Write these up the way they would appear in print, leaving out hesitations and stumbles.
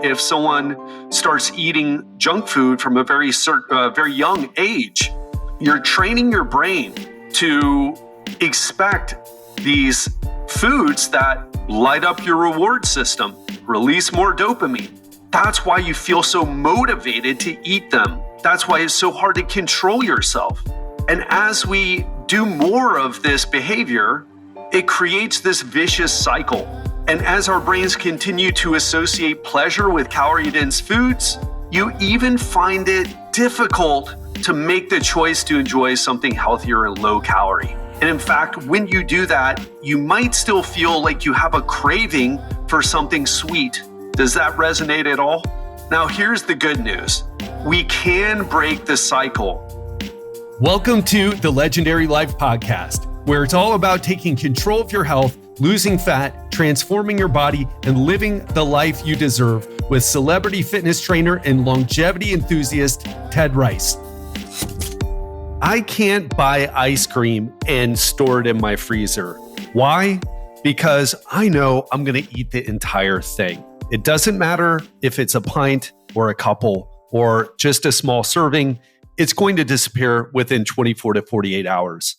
if someone starts eating junk food from a very young age, you're training your brain to expect these foods that light up your reward system, release more dopamine. That's why you feel so motivated to eat them. That's why it's so hard to control yourself. And as we do more of this behavior, it creates this vicious cycle. And as our brains continue to associate pleasure with calorie-dense foods, you even find it difficult to make the choice to enjoy something healthier and low calorie. And in fact, when you do that, you might still feel like you have a craving for something sweet. Does that resonate at all? Now, here's the good news. We can break the cycle. Welcome to the Legendary Life Podcast, where it's all about taking control of your health, losing fat, transforming your body, and living the life you deserve with celebrity fitness trainer and longevity enthusiast, Ted Rice. I can't buy ice cream and store it in my freezer. Why? Because I know I'm going to eat the entire thing. It doesn't matter if it's a pint or a couple or just a small serving, it's going to disappear within 24 to 48 hours.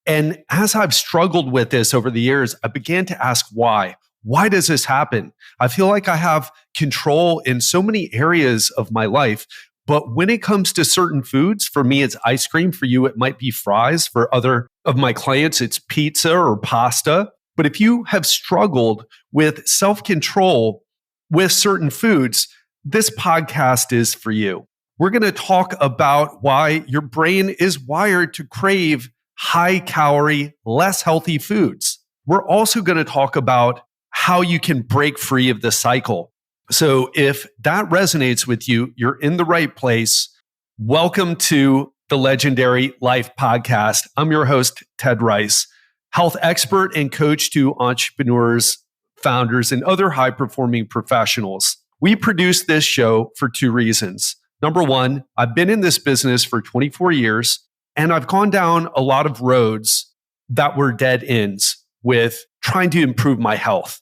And as I've struggled with this over the years, I began to ask why. Why does this happen? I feel like I have control in so many areas of my life, but when it comes to certain foods, for me, it's ice cream. For you, it might be fries. For other of my clients, it's pizza or pasta. But if you have struggled with self-control with certain foods, this podcast is for you. We're going to talk about why your brain is wired to crave high-calorie, less healthy foods. We're also going to talk about how you can break free of the cycle. So if that resonates with you, you're in the right place. Welcome to the Legendary Life Podcast. I'm your host, Ted Rice, health expert and coach to entrepreneurs, founders, and other high-performing professionals. We produce this show for two reasons. Number one, I've been in this business for 24 years, and I've gone down a lot of roads that were dead ends with trying to improve my health.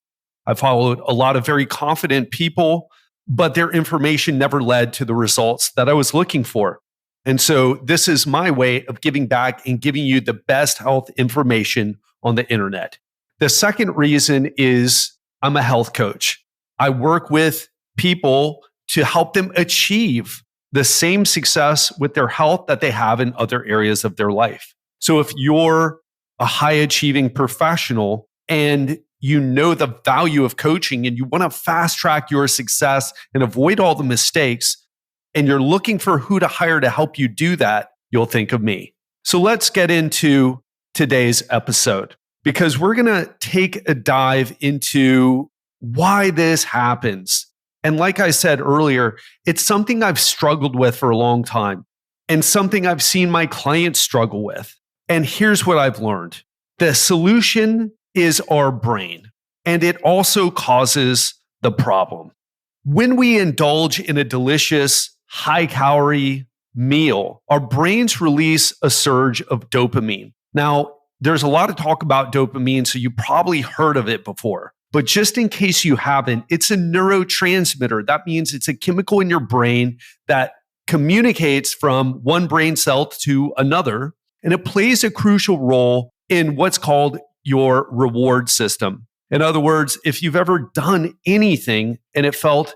I followed a lot of very confident people, but their information never led to the results that I was looking for. And so this is my way of giving back and giving you the best health information on the internet. The second reason is I'm a health coach. I work with people to help them achieve the same success with their health that they have in other areas of their life. So if you're a high achieving professional and you know the value of coaching and you want to fast track your success and avoid all the mistakes, and you're looking for who to hire to help you do that, you'll think of me. So let's get into today's episode because we're going to take a dive into why this happens. And like I said earlier, it's something I've struggled with for a long time and something I've seen my clients struggle with. And here's what I've learned. The solution is our brain, and it also causes the problem. When we indulge in a delicious, high-calorie meal, our brains release a surge of dopamine. Now, there's a lot of talk about dopamine, so you probably heard of it before. But just in case you haven't, it's a neurotransmitter. That means it's a chemical in your brain that communicates from one brain cell to another, and it plays a crucial role in what's called your reward system. In other words, if you've ever done anything and it felt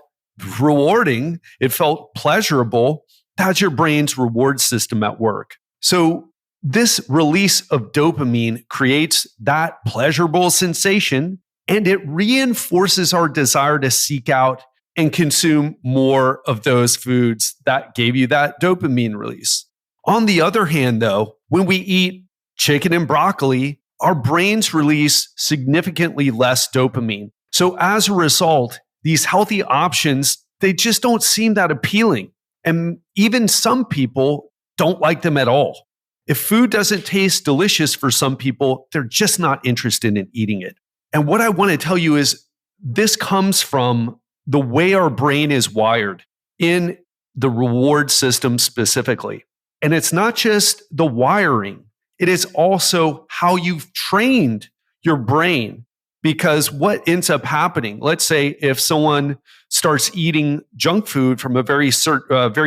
rewarding, it felt pleasurable, that's your brain's reward system at work. So this release of dopamine creates that pleasurable sensation, and it reinforces our desire to seek out and consume more of those foods that gave you that dopamine release. On the other hand, though, when we eat chicken and broccoli, our brains release significantly less dopamine. So as a result, these healthy options, they just don't seem that appealing. And even some people don't like them at all. If food doesn't taste delicious for some people, they're just not interested in eating it. And what I want to tell you is this comes from the way our brain is wired in the reward system specifically. And it's not just the wiring. It is also how you've trained your brain, Because what ends up happening, let's say if someone starts eating junk food from a very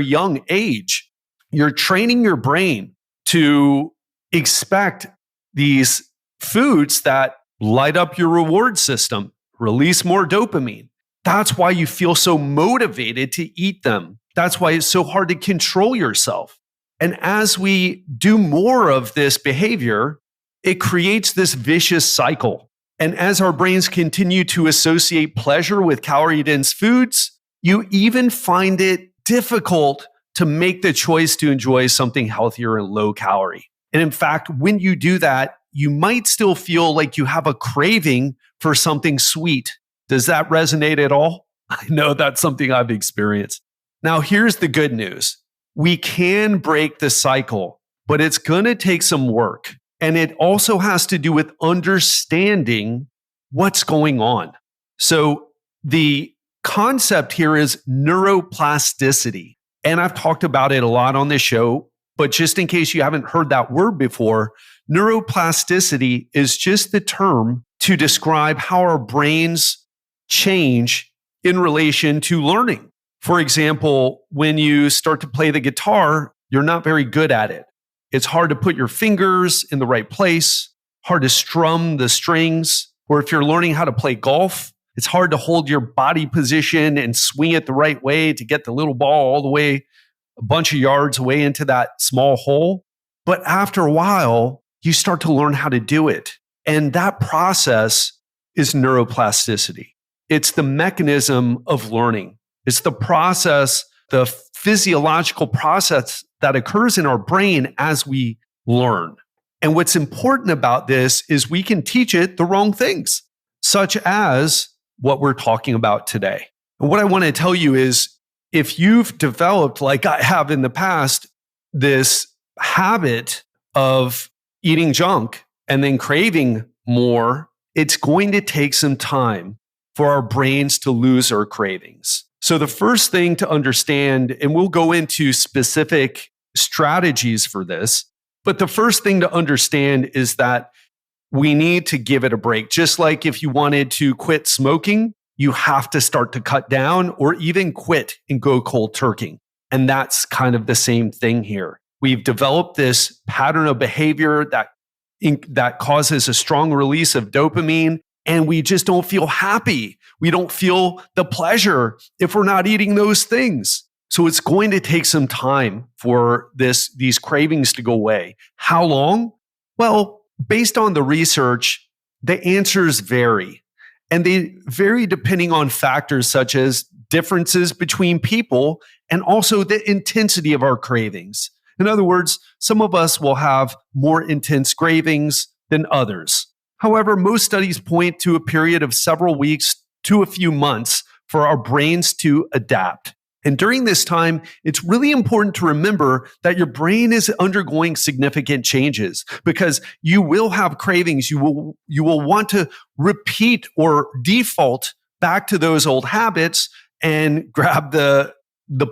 young age, you're training your brain to expect these foods that light up your reward system, release more dopamine. That's why you feel so motivated to eat them. That's why it's so hard to control yourself. And as we do more of this behavior, it creates this vicious cycle. And as our brains continue to associate pleasure with calorie-dense foods, you even find it difficult to make the choice to enjoy something healthier and low calorie. And in fact, when you do that, you might still feel like you have a craving for something sweet. Does that resonate at all? I know that's something I've experienced. Now, here's the good news. We can break the cycle, but it's going to take some work. And it also has to do with understanding what's going on. So the concept here is neuroplasticity. And I've talked about it a lot on this show, but just in case you haven't heard that word before, neuroplasticity is just the term to describe how our brains change in relation to learning. For example, when you start to play the guitar, you're not very good at it. It's hard to put your fingers in the right place, hard to strum the strings. Or if you're learning how to play golf, it's hard to hold your body position and swing it the right way to get the little ball all the way a bunch of yards away into that small hole. But after a while, you start to learn how to do it. And that process is neuroplasticity. It's the mechanism of learning. It's the process, the physiological process that occurs in our brain as we learn. And what's important about this is we can teach it the wrong things, such as what we're talking about today. And what I want to tell you is if you've developed, like I have in the past, this habit of eating junk and then craving more, it's going to take some time for our brains to lose our cravings. So the first thing to understand, and we'll go into specific strategies for this, but the first thing to understand is that we need to give it a break. Just like if you wanted to quit smoking, you have to start to cut down or even quit and go cold turkey. And that's kind of the same thing here. We've developed this pattern of behavior that causes a strong release of dopamine, and we just don't feel happy. We don't feel the pleasure if we're not eating those things. So it's going to take some time for these cravings to go away. How long? Well, based on the research, the answers vary. And they vary depending on factors such as differences between people and also the intensity of our cravings. In other words, some of us will have more intense cravings than others. However, most studies point to a period of several weeks to a few months for our brains to adapt. And during this time, it's really important to remember that your brain is undergoing significant changes because you will have cravings. You will want to repeat or default back to those old habits and grab the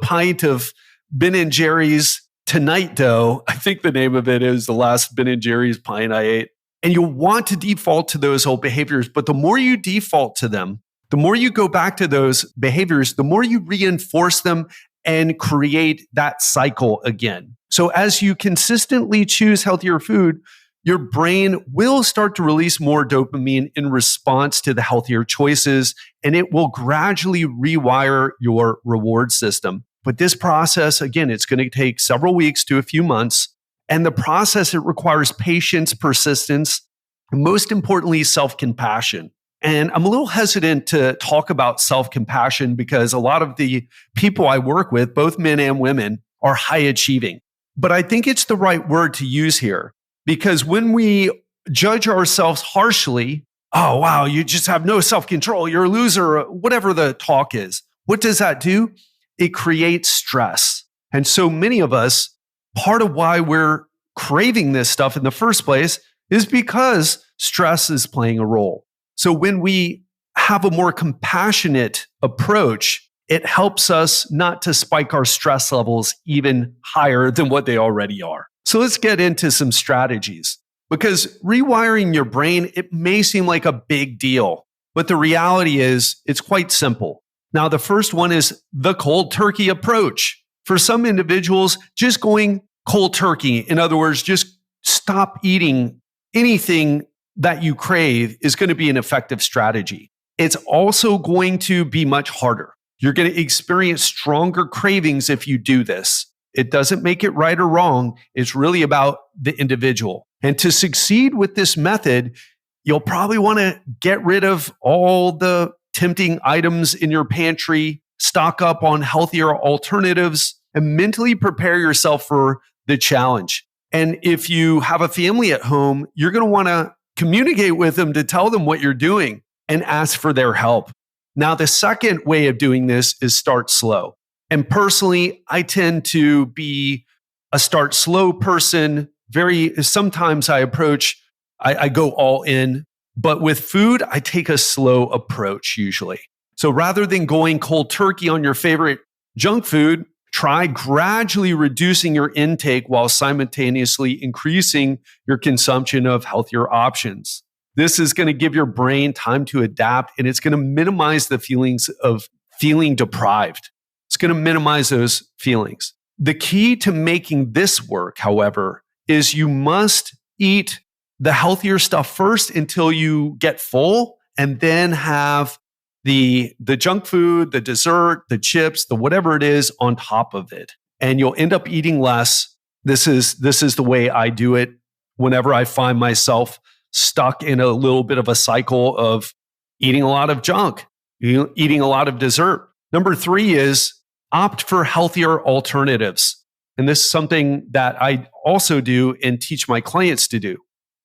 pint of Ben & Jerry's Tonight Dough. I think the name of it is the last Ben & Jerry's pint I ate. And you'll want to default to those old behaviors. But the more you default to them, the more you go back to those behaviors, the more you reinforce them and create that cycle again. So as you consistently choose healthier food, your brain will start to release more dopamine in response to the healthier choices, and it will gradually rewire your reward system. But this process, again, it's going to take several weeks to a few months. And the process, it requires patience, persistence, and most importantly, self-compassion. And I'm a little hesitant to talk about self-compassion because a lot of the people I work with, both men and women, are high achieving. But I think it's the right word to use here because when we judge ourselves harshly, oh, wow, you just have no self-control, you're a loser, whatever the talk is. What does that do? It creates stress. And so many of us, part of why we're craving this stuff in the first place is because stress is playing a role. So when we have a more compassionate approach, it helps us not to spike our stress levels even higher than what they already are. So let's get into some strategies. Because rewiring your brain, it may seem like a big deal, but the reality is it's quite simple. Now, the first one is the cold turkey approach. For some individuals, just going cold turkey, in other words, just stop eating anything that you crave, is going to be an effective strategy. It's also going to be much harder. You're going to experience stronger cravings if you do this. It doesn't make it right or wrong. It's really about the individual. And to succeed with this method, you'll probably want to get rid of all the tempting items in your pantry, stock up on healthier alternatives, and mentally prepare yourself for the challenge. And if you have a family at home, you're going to want to communicate with them to tell them what you're doing and ask for their help. Now, the second way of doing this is start slow. And personally, I tend to be a start slow person. Sometimes I go all in, but with food, I take a slow approach usually. So rather than going cold turkey on your favorite junk food, try gradually reducing your intake while simultaneously increasing your consumption of healthier options. This is going to give your brain time to adapt, and it's going to minimize the feelings of feeling deprived. It's going to minimize those feelings. The key to making this work, however, is you must eat the healthier stuff first until you get full, and then have the junk food, the dessert, the chips, the whatever it is on top of it. And you'll end up eating less. This is the way I do it whenever I find myself stuck in a little bit of a cycle of eating a lot of junk, eating a lot of dessert. Number 3 is opt for healthier alternatives. And this is something that I also do and teach my clients to do.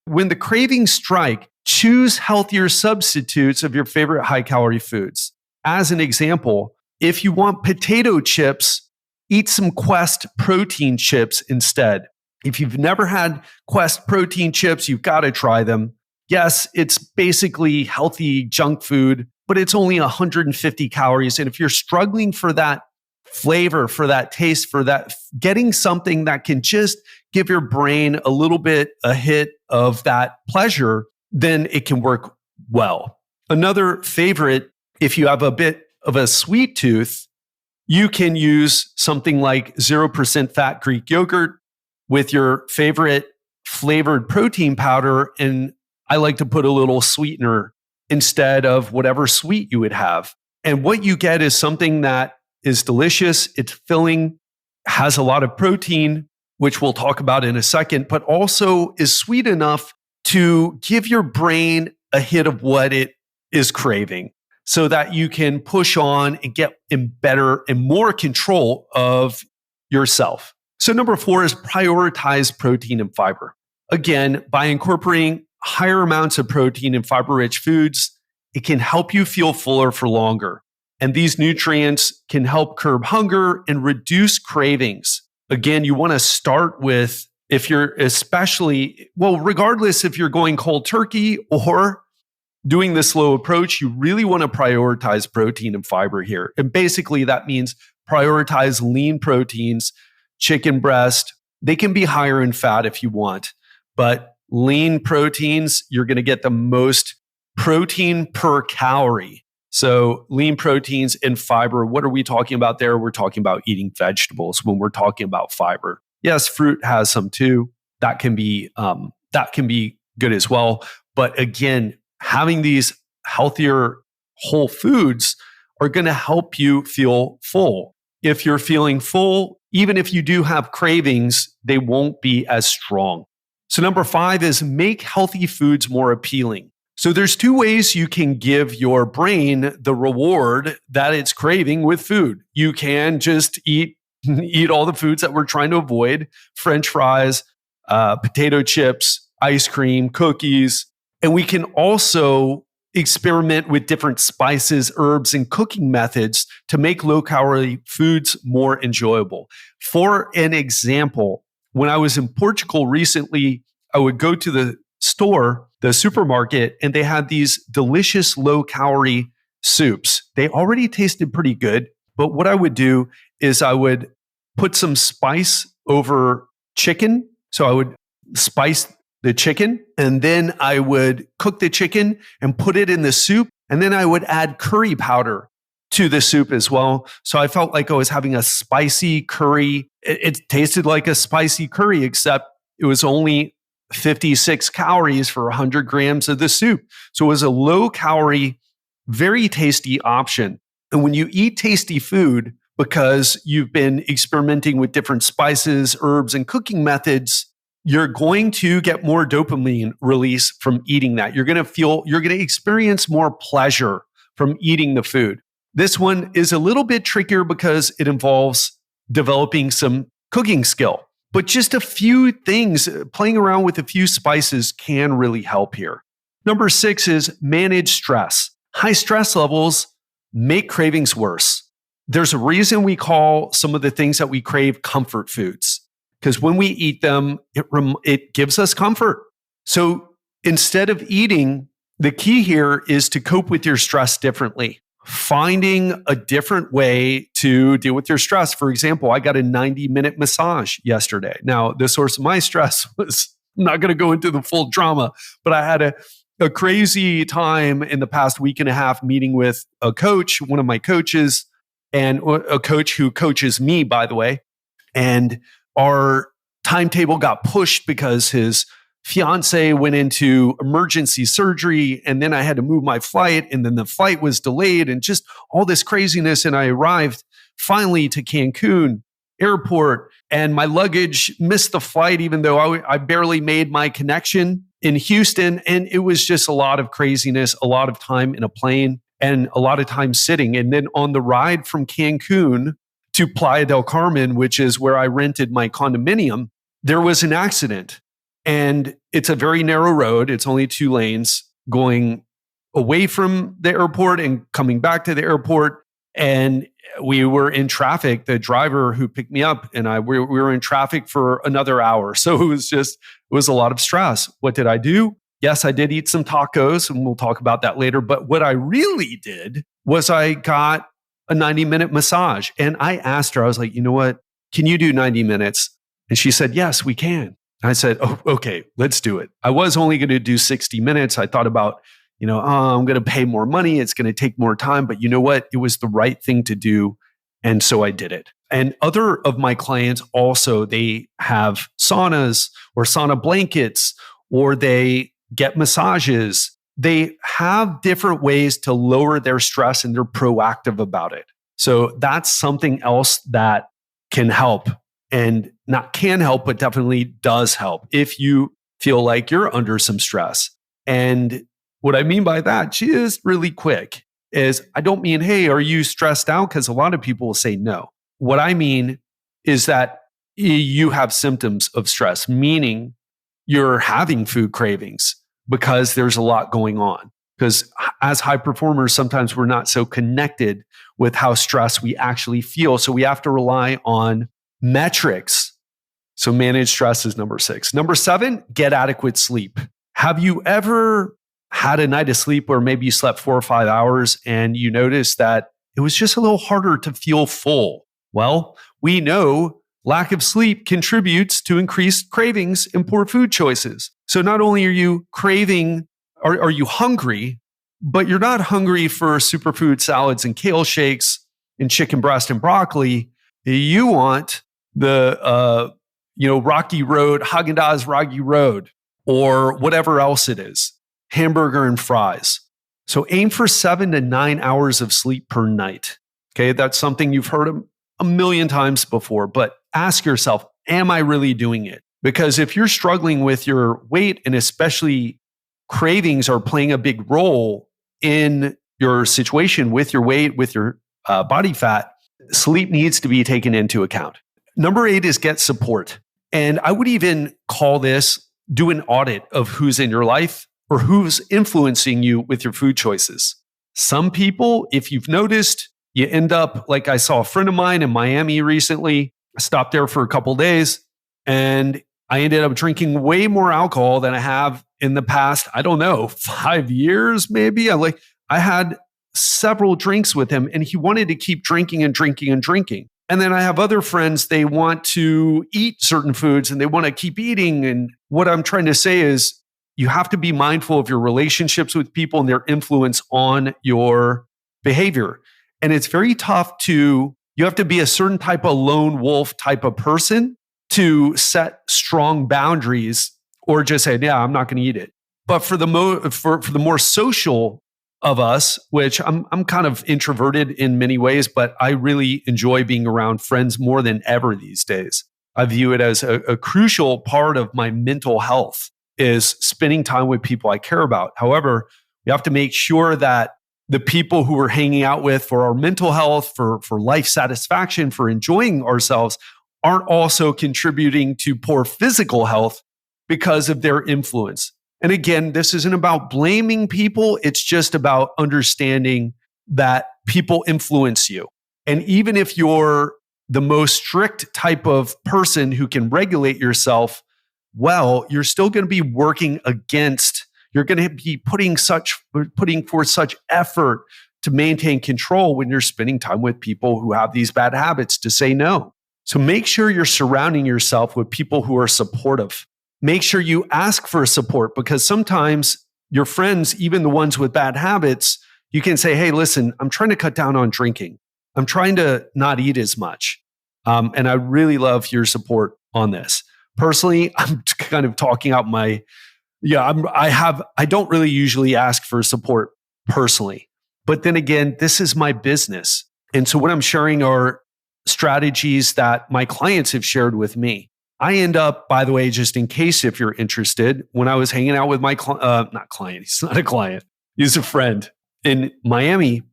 When the cravings strike, choose healthier substitutes of your favorite high-calorie foods. As an example, if you want potato chips, eat some Quest protein chips instead. If you've never had Quest protein chips, you've got to try them. Yes, it's basically healthy junk food, but it's only 150 calories. And if you're struggling for that flavor, for that taste, for that, getting something that can just give your brain a hit of that pleasure, then it can work well. Another favorite, if you have a bit of a sweet tooth, you can use something like 0% fat Greek yogurt with your favorite flavored protein powder. And I like to put a little sweetener instead of whatever sweet you would have. And what you get is something that is delicious, it's filling, has a lot of protein, which we'll talk about in a second, but also is sweet enough to give your brain a hit of what it is craving so that you can push on and get in better and more control of yourself. So number 4 is prioritize protein and fiber. Again, by incorporating higher amounts of protein and fiber-rich foods, it can help you feel fuller for longer. And these nutrients can help curb hunger and reduce cravings. Again, you want to start with, regardless if you're going cold turkey or doing the slow approach, you really want to prioritize protein and fiber here. And basically that means prioritize lean proteins, chicken breast. They can be higher in fat if you want, but lean proteins, you're going to get the most protein per calorie. So lean proteins and fiber, what are we talking about there? We're talking about eating vegetables when we're talking about fiber. Yes, fruit has some too. That can be good as well. But again, having these healthier whole foods are going to help you feel full. If you're feeling full, even if you do have cravings, they won't be as strong. So number 5 is make healthy foods more appealing. So there's 2 ways you can give your brain the reward that it's craving with food. You can just eat all the foods that we're trying to avoid, French fries, potato chips, ice cream, cookies. And we can also experiment with different spices, herbs, and cooking methods to make low-calorie foods more enjoyable. For an example, when I was in Portugal recently, I would go to the supermarket, and they had these delicious low-calorie soups. They already tasted pretty good, but what I would do is I would put some spice over chicken. So I would spice the chicken, and then I would cook the chicken and put it in the soup. And then I would add curry powder to the soup as well. So I felt like I was having a spicy curry. It tasted like a spicy curry, except it was only 56 calories for 100 grams of the soup. So it was a low calorie, very tasty option. And when you eat tasty food, because you've been experimenting with different spices, herbs, and cooking methods, you're going to get more dopamine release from eating that. You're going to experience more pleasure from eating the food. This one is a little bit trickier because it involves developing some cooking skill. But just a few things, playing around with a few spices can really help here. Number 6 is manage stress. High stress levels make cravings worse. There's a reason we call some of the things that we crave comfort foods, because when we eat them, it gives us comfort. So instead of eating, the key here is to cope with your stress differently. Finding a different way to deal with your stress. For example, I got a 90-minute massage yesterday. Now, the source of my stress was, I'm not going to go into the full drama, but I had a crazy time in the past week and a half meeting with a coach, one of my coaches, and a coach who coaches me, by the way. And our timetable got pushed because his fiance went into emergency surgery, and then I had to move my flight, and then the flight was delayed, and just all this craziness. And I arrived finally to Cancun airport, and my luggage missed the flight, even though I barely made my connection in Houston. And it was just a lot of craziness, a lot of time in a plane, and a lot of time sitting. And then on the ride from Cancun to Playa del Carmen, which is where I rented my condominium, there was an accident. And it's a very narrow road. It's only 2 lanes going away from the airport and coming back to the airport. And we were in traffic. The driver who picked me up and we were in traffic for another hour. So it was a lot of stress. What did I do? Yes, I did eat some tacos, and we'll talk about that later. But what I really did was I got a 90-minute massage. And I asked her, I was like, you know what? Can you do 90 minutes? And she said, yes, we can. I said, oh, okay, let's do it. I was only going to do 60 minutes. I thought about, I'm going to pay more money. It's going to take more time. But you know what? It was the right thing to do. And so I did it. And other of my clients also, they have saunas or sauna blankets, or they get massages. They have different ways to lower their stress, and they're proactive about it. So that's something else that can help. And not can help, but definitely does help if you feel like you're under some stress. And what I mean by that, just really quick, is I don't mean, hey, are you stressed out? Because a lot of people will say no. What I mean is that you have symptoms of stress, meaning you're having food cravings because there's a lot going on. Because as high performers, sometimes we're not so connected with how stressed we actually feel. So we have to rely on metrics. So manage stress is number 6. Number 7, get adequate sleep. Have you ever had a night of sleep where maybe you slept 4 or 5 hours and you noticed that it was just a little harder to feel full? Well, we know lack of sleep contributes to increased cravings and poor food choices. So not only are you craving, are you hungry, but you're not hungry for superfood salads and kale shakes and chicken breast and broccoli. You want the Rocky Road, Haagen-Dazs Rocky Road, or whatever else it is, hamburger and fries. So aim for 7 to 9 hours of sleep per night. Okay, that's something you've heard a million times before, but ask yourself, am I really doing it? Because if you're struggling with your weight, and especially cravings are playing a big role in your situation with your weight, with your body fat, sleep needs to be taken into account. Number 8 is get support. And I would even call this, do an audit of who's in your life or who's influencing you with your food choices. Some people, if you've noticed, you end up, like I saw a friend of mine in Miami recently. I stopped there for a couple of days, and I ended up drinking way more alcohol than I have in the past, 5 years maybe. I had several drinks with him, and he wanted to keep drinking and drinking and drinking. And then I have other friends, they want to eat certain foods and they want to keep eating. And what I'm trying to say is you have to be mindful of your relationships with people and their influence on your behavior. And it's very tough you have to be a certain type of lone wolf type of person to set strong boundaries or just say, yeah, I'm not going to eat it. But for the more social of us, which I'm kind of introverted in many ways, but I really enjoy being around friends more than ever these days. I view it as a crucial part of my mental health is spending time with people I care about. However, we have to make sure that the people who we're hanging out with for our mental health, for life satisfaction, for enjoying ourselves, aren't also contributing to poor physical health because of their influence. And again, this isn't about blaming people. It's just about understanding that people influence you. And even if you're the most strict type of person who can regulate yourself, well, you're still going to be working against, you're going to be putting forth such effort to maintain control when you're spending time with people who have these bad habits to say no. So make sure you're surrounding yourself with people who are supportive. Make sure you ask for support because sometimes your friends, even the ones with bad habits, you can say, hey, listen, I'm trying to cut down on drinking. I'm trying to not eat as much. And I really love your support on this. Personally, I'm kind of talking out I don't really usually ask for support personally. But then again, this is my business. And so what I'm sharing are strategies that my clients have shared with me. I end up, by the way, just in case if you're interested, when I was hanging out with my not client, he's not a client, he's a friend in Miami,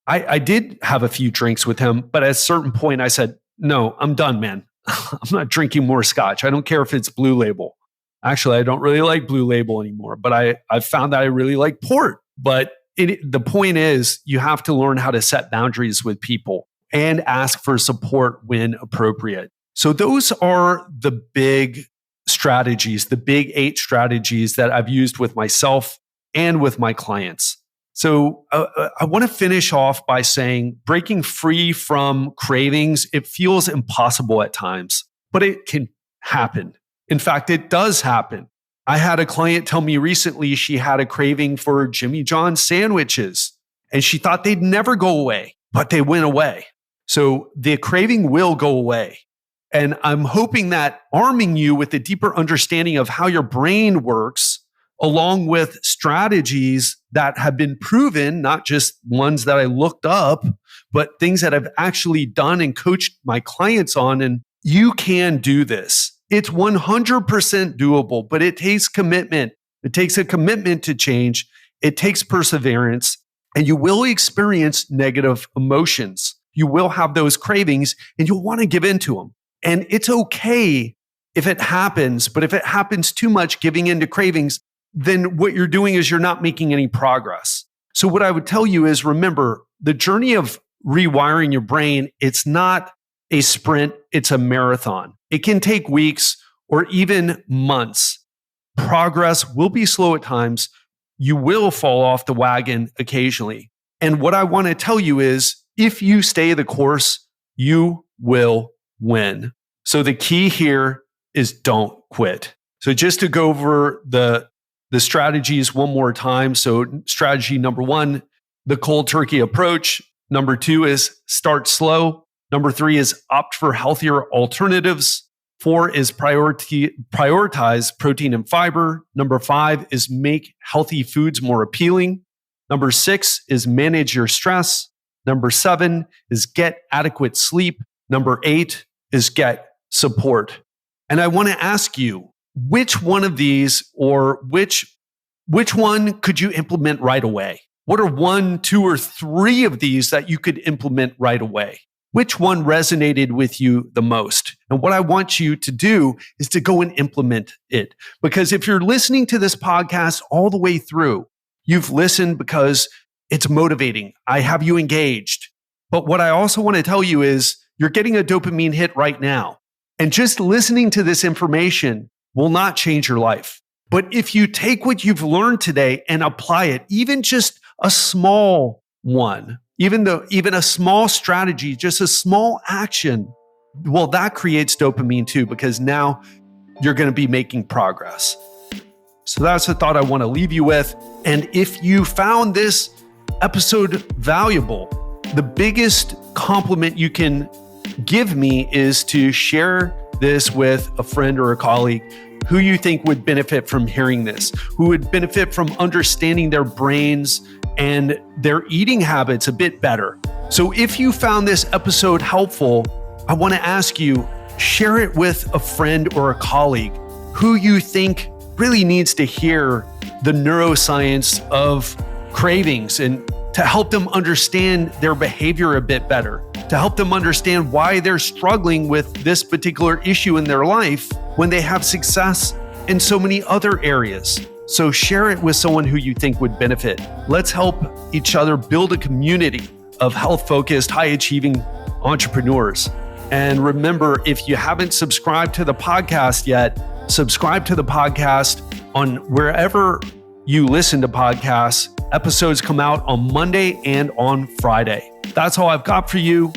I did have a few drinks with him, but at a certain point I said, no, I'm done, man. I'm not drinking more scotch. I don't care if it's Blue Label. Actually, I don't really like Blue Label anymore, but I've found that I really like port. But the point is, you have to learn how to set boundaries with people and ask for support when appropriate. So those are the big strategies, the big 8 strategies that I've used with myself and with my clients. So I want to finish off by saying breaking free from cravings, it feels impossible at times, but it can happen. In fact, it does happen. I had a client tell me recently she had a craving for Jimmy John's sandwiches and she thought they'd never go away, but they went away. So the craving will go away. And I'm hoping that arming you with a deeper understanding of how your brain works, along with strategies that have been proven, not just ones that I looked up, but things that I've actually done and coached my clients on. And you can do this. It's 100% doable, but it takes commitment. It takes a commitment to change. It takes perseverance, and you will experience negative emotions. You will have those cravings and you'll want to give in to them. And it's okay if it happens, but if it happens too much, giving into cravings, then what you're doing is you're not making any progress. So what I would tell you is, remember, the journey of rewiring your brain, it's not a sprint, it's a marathon. It can take weeks or even months. Progress will be slow at times. You will fall off the wagon occasionally. And what I want to tell you is, if you stay the course, you will win. So the key here is don't quit. So just to go over the strategies one more time. So strategy number 1, the cold turkey approach. Number 2 is start slow. Number 3 is opt for healthier alternatives. 4 is prioritize protein and fiber. Number 5 is make healthy foods more appealing. Number 6 is manage your stress. Number 7 is get adequate sleep. Number 8 is get support. And I want to ask you, which one of these, or which one could you implement right away? What are 1, 2, or 3 of these that you could implement right away? Which one resonated with you the most? And what I want you to do is to go and implement it. Because if you're listening to this podcast all the way through, you've listened because it's motivating. I have you engaged. But what I also want to tell you is you're getting a dopamine hit right now. And just listening to this information will not change your life. But if you take what you've learned today and apply it, even just a small one, Even a small strategy, just a small action, well, that creates dopamine too, because now you're going to be making progress. So that's the thought I want to leave you with. And if you found this episode valuable, the biggest compliment you can give me is to share this with a friend or a colleague who you think would benefit from hearing this, who would benefit from understanding their brains and their eating habits a bit better. So if you found this episode helpful, I want to ask you, share it with a friend or a colleague who you think really needs to hear the neuroscience of cravings and to help them understand their behavior a bit better, to help them understand why they're struggling with this particular issue in their life when they have success in so many other areas. So share it with someone who you think would benefit. Let's help each other build a community of health-focused, high-achieving entrepreneurs. And remember, if you haven't subscribed to the podcast yet, subscribe to the podcast on wherever you listen to podcasts. Episodes come out on Monday and on Friday. That's all I've got for you.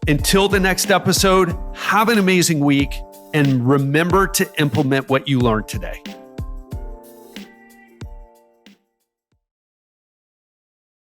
Until the next episode, have an amazing week and remember to implement what you learned today.